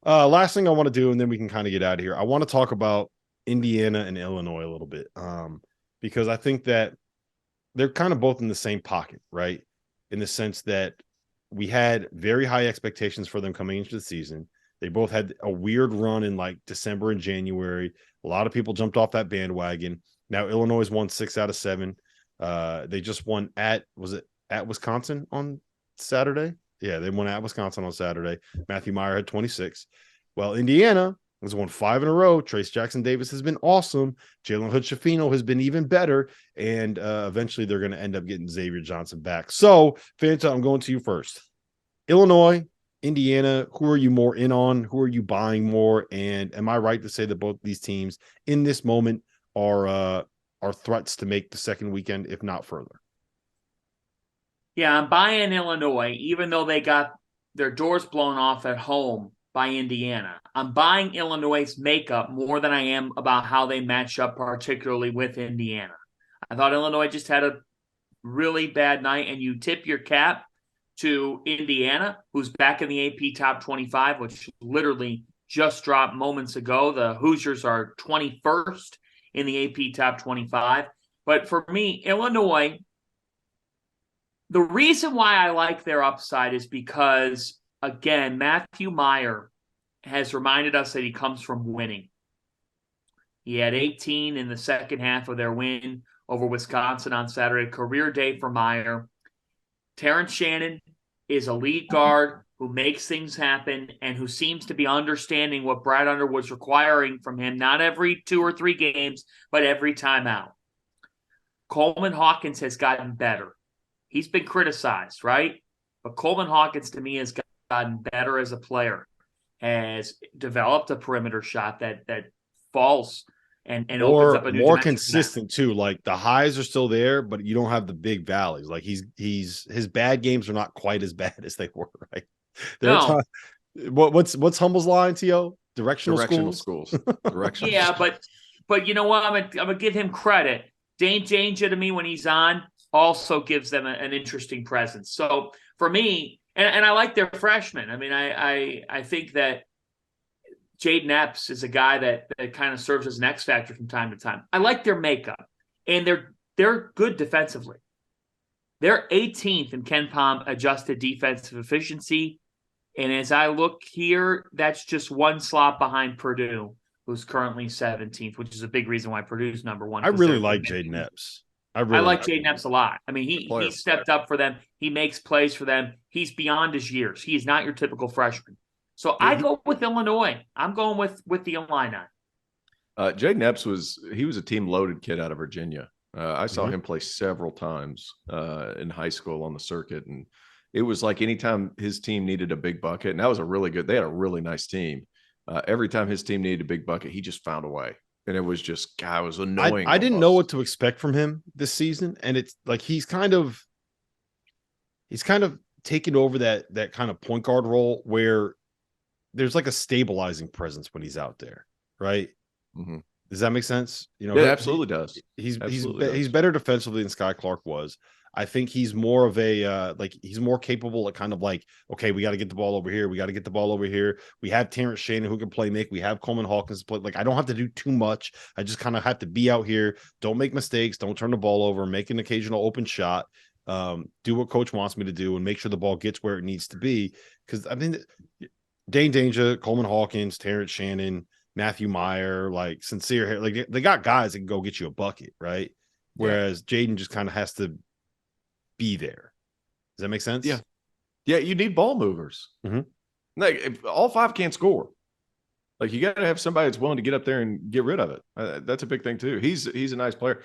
Last thing I want to do, and then we can kind of get out of here. I want to talk about Indiana and Illinois a little bit, because I think that they're kind of both in the same pocket, right? In the sense that we had very high expectations for them coming into the season. They both had a weird run in like December and January. A lot of people jumped off that bandwagon. Now Illinois won 6 out of 7. They just won at Wisconsin on Saturday? Yeah, they won at Wisconsin on Saturday. Matthew Meyer had 26. Well, Indiana has won 5 in a row. Trace Jackson Davis has been awesome. Jalen Hood-Schifino has been even better. And eventually they're going to end up getting Xavier Johnson back. So, Fanta, I'm going to you first. Illinois, Indiana, who are you more in on? Who are you buying more? And am I right to say that both these teams in this moment are threats to make the second weekend, if not further? Yeah, I'm buying Illinois, even though they got their doors blown off at home by Indiana. I'm buying Illinois' makeup more than I am about how they match up, particularly with Indiana. I thought Illinois just had a really bad night, and you tip your cap to Indiana, who's back in the AP top 25, which literally just dropped moments ago. The Hoosiers are 21st in the AP top 25. But for me, Illinois, the reason why I like their upside is because, again, Matthew Meyer has reminded us that he comes from winning. He had 18 in the second half of their win over Wisconsin on Saturday. Career day for Meyer. Terrence Shannon is a lead guard who makes things happen and who seems to be understanding what Brad Underwood's requiring from him, not every 2 or 3 games, but every time out. Coleman Hawkins has gotten better. He's been criticized, right? But Coleman Hawkins, to me, has gotten better as a player, has developed a perimeter shot that falls and opens up a new More dimension. consistent too. Like the highs are still there, but you don't have the big valleys. Like his bad games are not quite as bad as they were, right? There are No, times. What's Humble's line, To? Directional Directional schools. schools. Directional. yeah, but you know what? I'm gonna give him credit. Dane Danger to me when he's on also gives them an interesting presence. So for me, and I like their freshmen. I mean, I think that Jayden Epps is a guy that kind of serves as an X factor from time to time. I like their makeup, and they're good defensively. They're 18th in Ken Pom adjusted defensive efficiency, and as I look here, that's just one slot behind Purdue, who's currently 17th, which is a big reason why Purdue's number one. I really like Jayden Epps. I like Jayden Epps a lot. I mean, he stepped up for them. He makes plays for them. He's beyond his years. He is not your typical freshman. So I go with Illinois. I'm going with the Illini. Jayden Epps was a team loaded kid out of Virginia. I saw him play several times in high school on the circuit, and it was like anytime his team needed a big bucket, and that was they had a really nice team. Every time his team needed a big bucket, he just found a way. And it was just, God, it was annoying. I didn't know what to expect from him this season. And it's like he's kind of taken over that kind of point guard role where there's like a stabilizing presence when he's out there, right? Mm-hmm. Does that make sense? It absolutely does. He's better defensively than Sky Clark was. I think he's more of a he's more capable of kind of like, okay, we got to get the ball over here. We got to get the ball over here. We have Terrence Shannon who can play make. We have Coleman Hawkins play. Like I don't have to do too much. I just kind of have to be out here. Don't make mistakes. Don't turn the ball over. Make an occasional open shot. Do what coach wants me to do and make sure the ball gets where it needs to be. Because I mean, Dane Danger, Coleman Hawkins, Terrence Shannon, Matthew Meyer, like Sincere, like they got guys that can go get you a bucket, right? Whereas Jayden just kind of has to be there. Does that make sense? Yeah. You need ball movers. Mm-hmm. Like if all 5 can't score. Like you got to have somebody that's willing to get up there and get rid of it. That's a big thing too. He's a nice player.